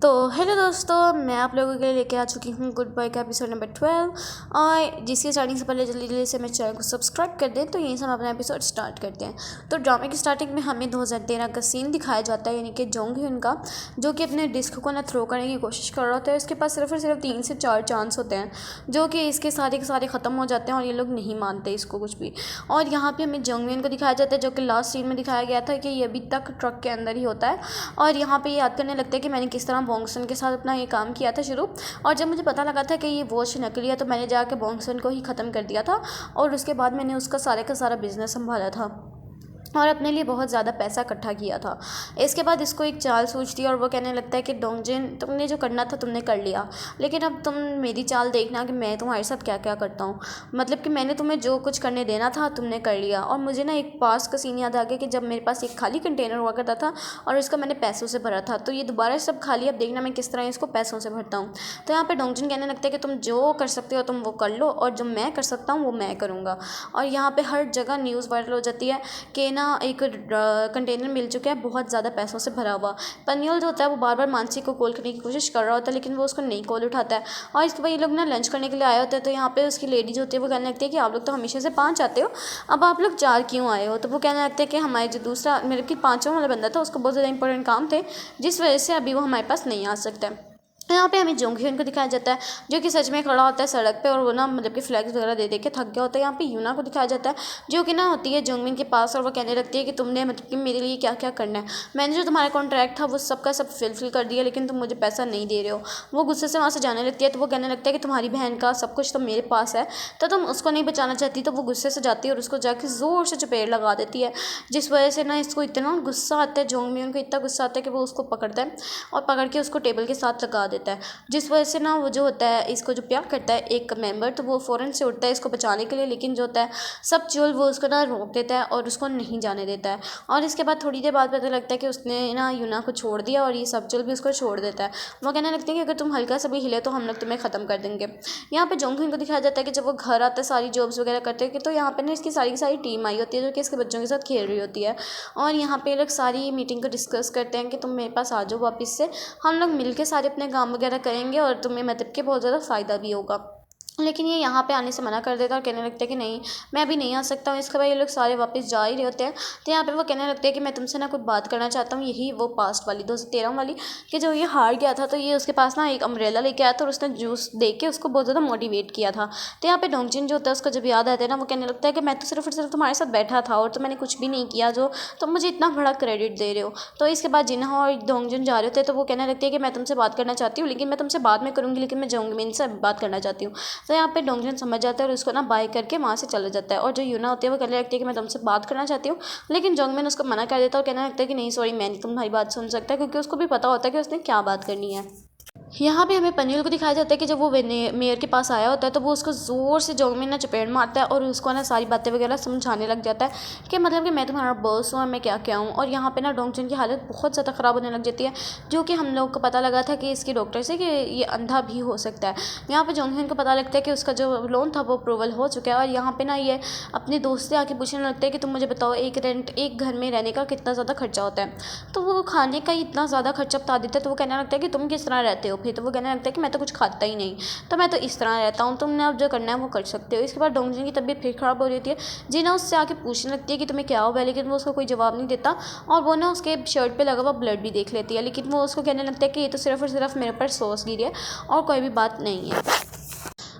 तो हेलो दोस्तों, मैं आप लोगों के लिए लेके आ चुकी हूँ गुड बॉय का एपिसोड नंबर 12। और जिसकी स्टार्टिंग से पहले जल्दी जल्दी से मेरे चैनल को सब्सक्राइब कर दें। तो यहीं से हम अपना एपिसोड स्टार्ट करते हैं। तो ड्रामे की स्टार्टिंग में हमें 2013 का सीन दिखाया जाता है, यानी कि जोंग ह्यून का, जो कि अपने डिस्क को ना थ्रो करने की कोशिश कर रहा होता है। उसके पास सिर्फ और सिर्फ 3 से 4 चांस होते हैं, जो कि इसके सारे के सारे ख़त्म हो जाते हैं और ये लोग नहीं मानते इसको कुछ भी। और यहाँ पे हमें जोंग ह्यून को दिखाया जाता है, जो कि लास्ट सीन में दिखाया गया था कि ये अभी तक ट्रक के अंदर ही होता है। और यहाँ पे याद करने लगता है कि मैंने किस तरह बॉन्गसन के साथ अपना ये काम किया था शुरू। और जब मुझे पता लगा था कि ये वॉच नकली है, तो मैंने जाकर बॉन्गसन को ही ख़त्म कर दिया था। और उसके बाद मैंने उसका सारे का सारा बिजनेस संभाला था और अपने लिए बहुत ज़्यादा पैसा इकट्ठा किया था। इसके बाद इसको एक चाल सूझती है और वो कहने लगता है कि डोंगजिन, तुमने जो करना था तुमने कर लिया, लेकिन अब तुम मेरी चाल देखना कि मैं तुम्हारे साथ क्या क्या करता हूँ। मतलब कि मैंने तुम्हें जो कुछ करने देना था तुमने कर लिया। और मुझे ना एक पास का सीन याद आ गया कि जब मेरे पास एक खाली कंटेनर हुआ करता था और इसको मैंने पैसों से भरा था, तो ये दोबारा सब खाली, अब देखना मैं किस तरह इसको पैसों से भरता हूँ। तो यहाँ पर डोंगजिन कहने लगता है कि तुम जो कर सकते हो तुम वो कर लो, और जो मैं कर सकता हूँ वो मैं करूँगा। और यहाँ पर हर जगह न्यूज़ वायरल हो जाती है कि ना एक कंटेनर मिल चुका है बहुत ज़्यादा पैसों से भरा हुआ। पनियल जो होता है वो बार बार मानसी को कॉल करने की कोशिश कर रहा होता है, लेकिन वो उसको नहीं कॉल उठाता है। और इसके बाद ये लोग ना लंच करने के लिए आए होते हैं। तो यहाँ पे उसकी लेडी जो होती है वो कहने लगती है कि आप लोग तो हमेशा से 5 आते हो, अब आप लोग 4 क्यों आए हो। तो वो कहने लगते हैं कि हमारे जो दूसरा मेरे की 5वां वाला बंदा था उसको बहुत ज़्यादा इंपॉर्टेंट काम थे, जिस वजह से अभी वो हमारे पास नहीं आ सकता है। यहाँ पे हमें जोंग ह्यून को दिखाया जाता है, जो कि सच में खड़ा होता है सड़क पे, और वो ना मतलब कि फ्लैग्स वगैरह दे के थक गया होता है। यहाँ पे यूना को दिखाया जाता है, जो कि ना होती है जोंगमिन के पास, और वो कहने लगती है कि तुमने मतलब कि मेरे लिए क्या क्या करना है, मैंने जो तुम्हारा कॉन्ट्रैक्ट था वो सबका सब फिल कर दिया, लेकिन तुम मुझे पैसा नहीं दे रहे हो। वो गुस्से से वहाँ से जाने लगती है। तो वो कहने लगता है कि तुम्हारी बहन का सब कुछ तो मेरे पास है, तो तुम उसको नहीं बचाना चाहती। तो वो गुस्से से जाती है और उसको जाके ज़ोर से चपेट लगा देती है, जिस वजह से ना इसको इतना गुस्सा आता है, जोंगमिन को इतना गुस्सा आता है कि वो उसको पकड़ता है और पकड़ के उसको टेबल के साथ लगा देता है। जिस वजह से ना वो जो होता है, इसको जो प्यार करता है एक मेंबर, तो वो फ़ौरन से उठता है इसको बचाने के लिए, लेकिन जो होता है सब चुल वो उसको ना रोक देता है और उसको नहीं जाने देता है। और इसके बाद थोड़ी देर बाद पता लगता है कि उसने ना यूना को छोड़ दिया और ये सब चुल भी उसको छोड़ देता है। वो कहने लगते हैं कि अगर तुम हल्का सा भी हिले तो हम लोग तुम्हें ख़त्म कर देंगे। यहाँ पे जोंग ह्यून को दिखाया जाता है कि जब वो घर आता है सारी जॉब्स वगैरह करते हैं, तो यहाँ पे ना इसकी सारी की सारी टीम आई होती है, जो कि इसके बच्चों के साथ खेल रही होती है। और यहाँ पे लोग सारी मीटिंग को डिस्कस करते हैं कि तुम मेरे पास आ जाओ वापस से, हम लोग मिलकर सारे अपने काम वगैरह करेंगे और तुम्हें मतलब कि बहुत ज़्यादा फ़ायदा भी होगा। लेकिन ये यहाँ पे आने से मना कर देता है और कहने लगता है कि नहीं, मैं अभी नहीं आ सकता हूँ। इसके बाद ये लोग सारे वापस जा ही रहे होते हैं। तो यहाँ पे वो कहने लगते हैं कि मैं तुमसे ना कुछ बात करना चाहता हूँ, यही वो पास्ट वाली 2013 वाली, कि जो ये हार गया था तो ये उसके पास ना एक अम्ब्रेला लेके आया था और उसने जूस दे के उसको बहुत ज़्यादा मोटिवेट किया था। तो यहाँ पे डोंगजिन जो होता है उसको जब याद आता है ना, वो कहने लगता है कि मैं तो सिर्फ और सिर्फ तुम्हारे साथ बैठा था और तो मैंने कुछ भी नहीं किया, जो तुम मुझे इतना बड़ा क्रेडिट दे रहे हो। तो इसके बाद जिन्हा और डोंगजिन जा रहे होते हैं, तो वो कहने लगती है कि मैं तुमसे बात करना चाहती हूँ, लेकिन मैं तुमसे बाद में करूँगी, लेकिन मैं जोंगमिन से बात करना चाहती हूँ। तो यहाँ पे डोंगजिन समझ जाता है और उसको ना बाय करके वहाँ से चला जाता है। और जो यूना होती है वो कहने लगती है कि मैं तुमसे बात करना चाहती हूँ, लेकिन जोंगमिन उसको मना कर देता है और कहने लगता है कि नहीं सॉरी, मैं नहीं तुम्हारी बात सुन सकता, क्योंकि उसको भी पता होता है कि उसने क्या बात करनी है। यहाँ पे हमें पनील को दिखाया जाता है कि जब वो मेयर के पास आया होता है, तो वो उसको ज़ोर से जोंगमिन ना चपेट मारता है और उसको ना सारी बातें वगैरह समझाने लग जाता है कि मतलब कि मैं तुम्हारा बॉस हूँ और मैं क्या क्या हूँ। और यहाँ पे ना डोंगजिन की हालत बहुत ज़्यादा ख़राब होने लग जाती है, जो कि हम लोग को पता लगा था कि इसके डॉक्टर से कि ये अंधा भी हो सकता है। यहाँ पर जोंगमिन को पता लगता है कि उसका जो लोन था वो अप्रूवल हो चुका है। और यहाँ पर ना ये अपने दोस्त से आके पूछने लगता है कि तुम मुझे बताओ एक घर में रहने का कितना ज़्यादा खर्चा होता है। तो वो खाने का इतना ज़्यादा खर्चा बता देता है। तो वो कहने लगता है कि तुम किस तरह रहते हो फिर। तो वो कहने लगता है कि मैं तो कुछ खाता ही नहीं, तो मैं तो इस तरह रहता हूँ, तुमने अब जो करना है वो कर सकते हो। इसके बाद डोंगजिन की तबीयत फिर ख़राब हो रही है। जीना उससे आके पूछने लगती है कि तुम्हें क्या हुआ है, लेकिन वो उसको कोई जवाब नहीं देता। और वो ना उसके शर्ट पे लगा हुआ ब्लड भी देख लेती है, लेकिन वो उसको कहने लगता है कि ये तो सिर्फ और सिर्फ मेरे ऊपर सॉस गिरी है और कोई भी बात नहीं है।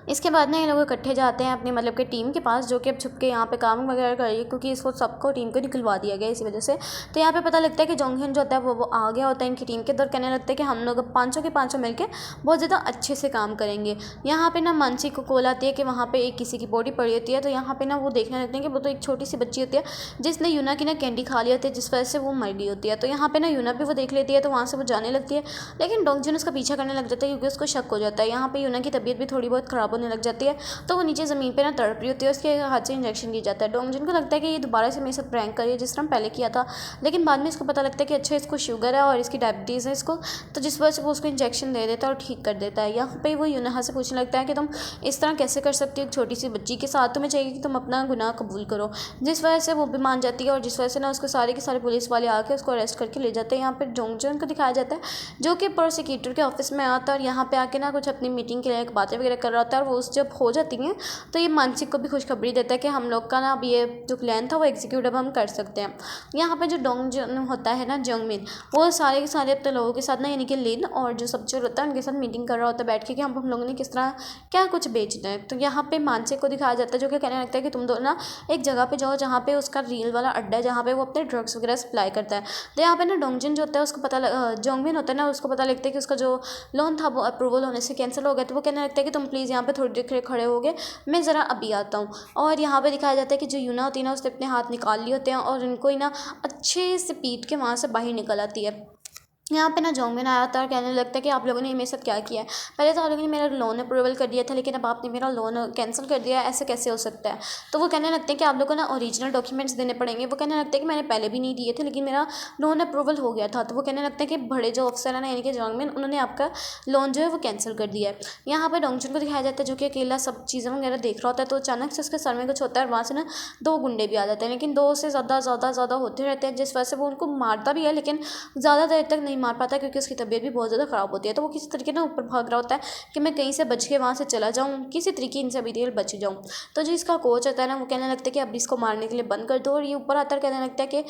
इसके बाद ना ये लोग इकट्ठे जाते हैं अपनी मतलब कि टीम के पास, जो कि अब छुप के यहाँ पे काम वगैरह कर रही है, क्योंकि इसको सबको टीम को निकलवा दिया गया इसी वजह से। तो यहाँ पे पता लगता है कि जोंग ह्यून जो होता है वो आ गया होता है इनकी टीम के अंदर। कहने लगता है कि हम लोग अब 500 के 500 मिलकर बहुत ज़्यादा अच्छे से काम करेंगे। यहाँ पे ना मानसी को कॉल आती है कि वहाँ पर एक किसी की बॉडी पड़ी होती है। तो यहाँ पर ना वो देखने लगते हैं कि वो तो एक छोटी सी बच्ची होती है जिसने यूना की ना कैंडी खा लिया होती है, जिस वजह से वो मर गई होती है। तो यहाँ पर ना यूना भी वो देख लेती है, तो वहाँ से वो जाने लगती है, लेकिन डोंगजिन उसका पीछा करने लग जाता है क्योंकि उसको शक हो जाता है। यहाँ पर यूना की तबीयत भी थोड़ी बहुत ख़राब होने होने लग जाती है, तो वो नीचे ज़मीन पे ना तड़प रही होती है, उसके हाथ से इंजेक्शन दिया जाता है। डोंगजुन को लगता है कि ये दोबारा से मेरे साथ प्रैंक करिए जिस तरह पहले किया था, लेकिन बाद में इसको पता लगता है कि अच्छा इसको शुगर है और इसकी डायबिटीज़ है इसको, तो जिस वजह से वो उसको इंजेक्शन दे देता है और ठीक कर देता है। यहाँ पे वो यूनहा से पूछने लगता है कि तुम इस तरह कैसे कर सकती हो एक छोटी सी बच्ची के साथ, तुम्हें चाहिए कि तुम अपना गुनाह कबूल करो, जिस वजह से वो भी मान जाती है और जिस वजह से ना उसको सारे के सारे पुलिस वाले आके उसको अरेस्ट करके ले जाते हैं। यहाँ पर डोंगजुन को दिखाया जाता है जो कि प्रोसिक्यूटर के ऑफिस में आता है और यहाँ पे आके ना कुछ अपनी मीटिंग के लिए बातें वगैरह कर रहा होता है, और वो जब हो जाती हैं तो ये मानसिक को भी खुशखबरी देता है कि हम लोग का ना अब ये जो प्लान था वो एग्जीक्यूट अब हम कर सकते हैं। यहाँ पे जो डोंगजुन होता है ना, जंगमिन, वो सारे के सारे अपने लोगों के साथ ना यानी कि लिन और जो सबचो होता है उनके साथ मीटिंग कर रहा होता है बैठ के कि हम लोगों ने किस तरह क्या कुछ बेचना है। तो यहाँ पे मानसिक को दिखाया जाता है जो कि कहने लगता है कि तुम दो ना एक जगह पे जाओ जहाँ पे उसका रील वाला अड्डा है, जहाँ पे वो अपने ड्रग्स वगैरह सप्लाई करता है। तो यहाँ पे ना डोंगजुन जो होता है उसको जोंगमिन होता है ना, उसको पता लगता है कि उसका जो लोन था वो अप्रूवल होने से कैंसिल हो गया। तो वो कहने लगता है कि तुम प्लीज़ यहाँ पे थोड़ी देर खड़े हो गए, मैं ज़रा अभी आता हूँ। और यहाँ पे दिखाया जाता है कि जो यूना होती है ना उसने अपने हाथ निकाल लिए होते हैं और उनको ही ना अच्छे से पीट के वहाँ से बाहर निकल आती है। यहाँ पे ना जोंगमिन आया था और कहने लगता है कि आप लोगों ने मेरे साथ क्या किया है, पहले तो आप लोगों ने मेरा लोन अप्रूवल कर दिया था लेकिन अब आपने मेरा लोन कैंसिल कर दिया है, ऐसे कैसे हो सकता है। तो वो कहने लगते हैं कि आप लोगों को ना ओरिजिनल डॉक्यूमेंट्स देने पड़ेंगे। वो कहने लगते हैं कि मैंने पहले भी नहीं दिए थे लेकिन मेरा लोन अप्रूवल हो गया था। तो वो कहने लगते हैं कि बड़े जो अफसर है ना यानी कि जोंगमिन, उन्होंने आपका लोन जो है वो कैंसिल कर दिया है। यहाँ पर डोंगजुन को दिखाया जाता है जो कि अकेला सब चीज़ें वगैरह देख रहा होता है, तो अचानक से उसके सर में कुछ होता है और वहाँ से ना दो गुंडे भी आ जाते हैं, लेकिन दो से ज़्यादा होते रहते हैं, जिस वजह से वो उनको मारता भी है लेकिन ज़्यादा देर तक नहीं मार पाता क्योंकि उसकी तबीयत भी बहुत ज़्यादा ख़राब होती है। तो वो किसी तरीके ना ऊपर भाग रहा होता है कि मैं कहीं से बच के वहाँ से चला जाऊँ, किसी तरीके इनसे अभी देर बच जाऊँ। तो जो इसका कोच होता है ना वो कहने लगता है कि अब इसको मारने के लिए बंद कर दो, और ये ऊपर आता है कहने लगता है कि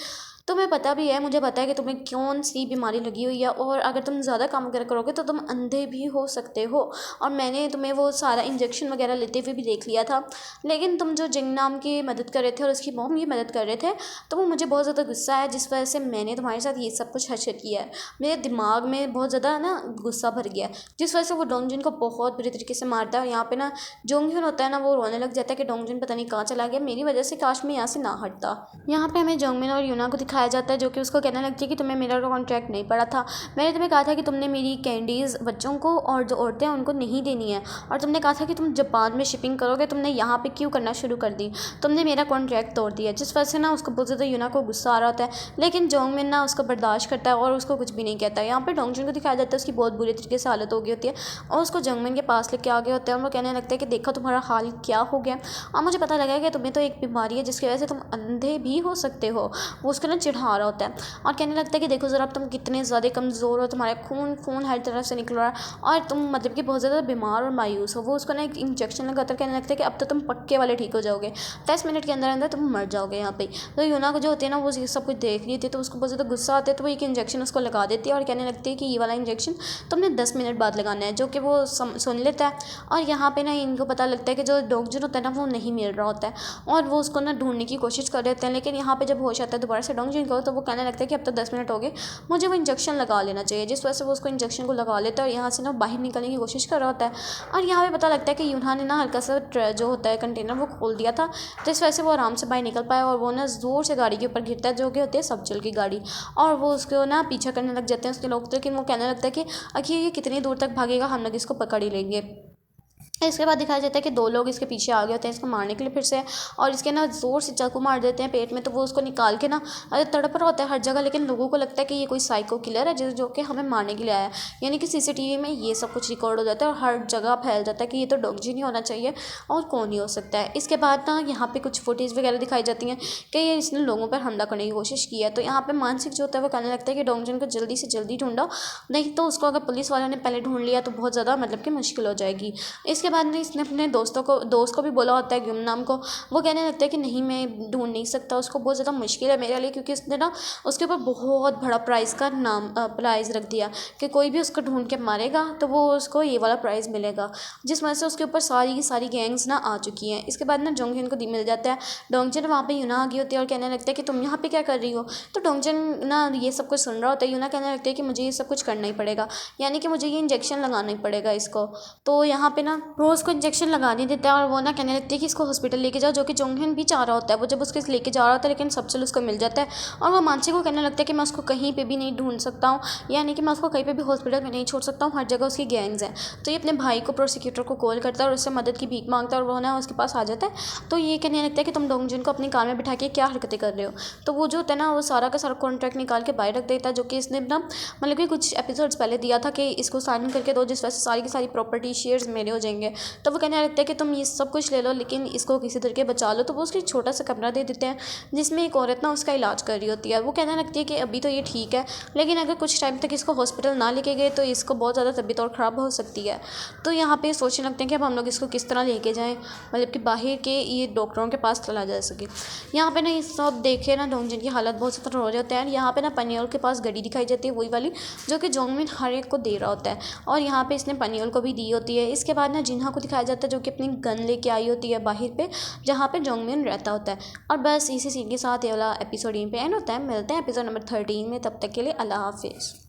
तुम्हें पता भी है, मुझे पता है कि तुम्हें कौन सी बीमारी लगी हुई है और अगर तुम ज़्यादा काम करोगे तो तुम अंधे भी हो सकते हो, और मैंने तुम्हें वो सारा इंजेक्शन वगैरह लेते हुए भी देख लिया था, लेकिन तुम जो जिंग नाम की मदद कर रहे थे और उसकी मॉम ये मदद कर रहे थे, तो वो मुझे बहुत ज़्यादा गुस्सा है जिस वजह से मैंने तुम्हारे साथ ये सब कुछ हरकत किया है। मेरे दिमाग में बहुत ज़्यादा ना गुस्सा भर गया है, जिस वजह से वो डोंगजुन को बहुत बुरी तरीके से मारता है। और यहाँ पे ना जोंगजुन होता है ना वो रोने लग जाता है कि डोंगजुन पता नहीं कहाँ चला गया, मेरी वजह से काश मैं यहाँ से ना हटता। यहाँ पे हमें जोंगमिन और यूना को दिखाया जाता है जो कि उसको कहने लगती है कि तुम्हें मेरा कॉन्ट्रैक्ट नहीं पड़ा था, मैंने तुम्हें कहा था कि तुमने मेरी कैंडीज़ बच्चों को और जो औरतें हैं उनको नहीं देनी है, और तुमने कहा था कि तुम जापान में शिपिंग करोगे, तुमने यहाँ पे क्यों करना शुरू कर दी, तुमने मेरा कॉन्ट्रैक्ट तोड़ दिया। जिस वजह से ना उसको बहुत ज़्यादा यूना को गुस्सा आ रहा होता है, लेकिन जोंगमिन ना उसको बर्दाश्त करता है और उसको कुछ भी नहीं कहता। यहाँ पर डोंगजुन को दिखाया जाता है उसकी बहुत बुरी तरीके से हालत हो गई होती है और उसको जोंगमिन के पास लेके आ गए होते हैं और वो कहने लगता है कि देखो तुम्हारा हाल क्या हो गया, और मुझे पता लगा कि तुम्हें तो एक बीमारी है जिसकी वजह से तुम अंधे भी हो सकते हो। वो उसको ना चिढ़ा रहा होता है और कहने लगता है कि देखो ज़रा तुम कितने ज़्यादा कमज़ोर हो, तुम्हारा खून हर तरफ से निकल रहा है और तुम मतलब कि बहुत ज़्यादा बीमार और मायूस हो। वो उसको ना एक इंजेक्शन लगाकर कहने लगता है कि अब तो तुम पक्के वाले ठीक हो जाओगे, 10 मिनट के अंदर अंदर तुम मर जाओगे यहाँ पे। तो यूना को जो होती है ना वो ये सब कुछ देख रही थी तो उसको बहुत ज़्यादा गुस्सा आता है, तो वो एक इंजेक्शन उसको लगा देती है और कहने लगती है कि ये वाला इंजेक्शन तुमने 10 मिनट बाद लगाना है, जो कि वो सुन लेता है। और यहाँ पे ना इनको पता लगता है कि जो डोंगजुन होता है ना वो नहीं मिल रहा होता है और वो उसको ना ढूंढने की कोशिश कर रहे होते हैं, लेकिन यहाँ पे जब होश आता है दोबारा से डोंगजुन को, तो वो कहने लगता है कि अब तो 10 मिनट हो गए, मुझे वो इंजेक्शन लगा लेना चाहिए। जिस वजह से वो उसको इंजेक्शन को लगा लेता है और यहाँ से ना बाहर निकलने की कोशिश कर रहा होता है। और यहाँ पे पता लगता है कि यूना ने ना हल्का सा जो होता है कंटेनर वो खोल दिया था, तो इस वजह से वो आराम से बाहर निकल पाया और वो ना ज़ोर से गाड़ी के ऊपर गिरता है जो कि होती है सबचल की गाड़ी, और वो उसको ना पीछा करने लग जाते हैं उसके लोग। तो लेकिन वो कहने लगता है कि आखिर ये कितनी दूर तक भागेगा, हम लोग इसको पकड़ ही लेंगे। इसके बाद दिखाया जाता है कि दो लोग इसके पीछे आ गए होते हैं इसको मारने के लिए फिर से, और इसके ना ज़ोर से चाकू मार देते हैं पेट में। तो वो उसको निकाल के ना तड़प रहा होता है हर जगह, लेकिन लोगों को लगता है कि ये कोई साइको किलर है जो कि हमें मारने के लिए आया है। यानी कि सीसीटीवी में ये सब कुछ रिकॉर्ड हो जाता है और हर जगह फैल जाता है कि ये तो डोंगजुन ही होना चाहिए और कौन ही हो सकता है। इसके बाद ना यहाँ पर कुछ फुटेज वगैरह दिखाई जाती हैं कि ये इसने लोगों पर हमला करने की कोशिश की है। तो यहाँ पर मानसिक जो होता है वो कहने लगता है कि डोंगजुन को जल्दी से जल्दी ढूंढो, नहीं तो उसको अगर पुलिस वालों ने पहले ढूंढ लिया तो बहुत ज़्यादा मतलब कि मुश्किल हो जाएगी। इसके बाद में इसने अपने दोस्त को भी बोला होता है गुमनाम को, वो कहने लगता है कि नहीं मैं ढूंढ नहीं सकता, उसको बहुत ज़्यादा मुश्किल है मेरे लिए, क्योंकि उसने ना उसके ऊपर बहुत बड़ा प्राइज़ रख दिया कि कोई भी उसको ढूंढ के मारेगा तो वो उसको ये वाला प्राइज़ मिलेगा, जिस वजह से उसके ऊपर सारी की सारी गैंग्स ना आ चुकी हैं। इसके बाद ना डोंगजुन को मिल जाता है, डोंगजुन वहाँ पे यूना आ गई होती है और कहने लगता है कि तुम यहाँ पे क्या कर रही हो। तो डोंगजुन ना ये सब कुछ सुन रहा होता है, यूना कहने लगता है कि मुझे ये सब कुछ करना ही पड़ेगा, यानी कि मुझे ये इंजेक्शन लगाना ही पड़ेगा इसको। तो यहाँ पे ना रोज़ को इंजेक्शन लगाने देता है और वो ना कहने लगती है कि इसको हॉस्पिटल लेके जाओ, जो कि जोंगhyun भी चाह रहा होता है। वो जब उसके लेके जा रहा होता है लेकिन सबसे उसको मिल जाता है और वो मानसी को कहने लगता है कि मैं उसको कहीं पे भी नहीं ढूंढ सकता हूँ, यानी कि मैं उसको कहीं पे भी हॉस्पिटल में नहीं छोड़ सकता हूँ, हर जगह उसकी गैंग्स हैं। तो ये अपने भाई को प्रोसिक्यूटर को कॉल करता है और उससे मदद की भीख मांगता है और वो ना उसके पास आ जाता है। तो ये कहने लगता है कि तुम डोंगजुन को अपनी कार में बिठा के क्या हरकतें कर रहे हो। तो वो जो होता है ना वो सारा का सारा कॉन्ट्रैक्ट निकाल के बाहर रख देता है, जो कि इसने ना मतलब कि कुछ एपिसोड्स पहले दिया था कि इसको साइन करके दो, जिस वजह से सारी की सारी प्रॉपर्टी शेयर्स मेरे हो जाएंगे। तो वो कहने लगता है कि तुम ये सब कुछ ले लो लेकिन इसको किसी तरीके बचा लो। तो वो उसको एक छोटा सा कमरा दे देते हैं जिसमें एक औरत ना उसका इलाज कर रही होती है। वो कहने लगती है कि अभी तो ये ठीक है लेकिन अगर कुछ टाइम तक इसको हॉस्पिटल ना लेके गए तो इसको बहुत ज़्यादा तबीयत और ख़राब हो सकती है। तो यहाँ पे सोचने लगते हैं कि अब हम लोग इसको किस तरह लेके जाएँ, मतलब कि बाहर के ये डॉक्टरों के पास चला जा सके। यहाँ पे ना ये सब देखे ना डोंगजुन की हालत बहुत ज़्यादा हो जाते हैं। यहाँ पे ना पनियोल के पास गाड़ी दिखाई जाती है, वही वाली जो कि जोंगमिन हर एक को दे रहा होता है और यहाँ पे इसने पनियोल को भी दी होती है। इसके बाद ना जिन्हा को दिखाया जाता है जो कि अपनी गन लेके आई होती है बाहर पे, जहाँ पे जोंगमिन रहता होता है। और बस इसी सीन के साथ ये वाला एपिसोड यहीं पे एंड होता है। मिलते हैं एपिसोड नंबर 13 में, तब तक के लिए अल्लाह हाफिज़।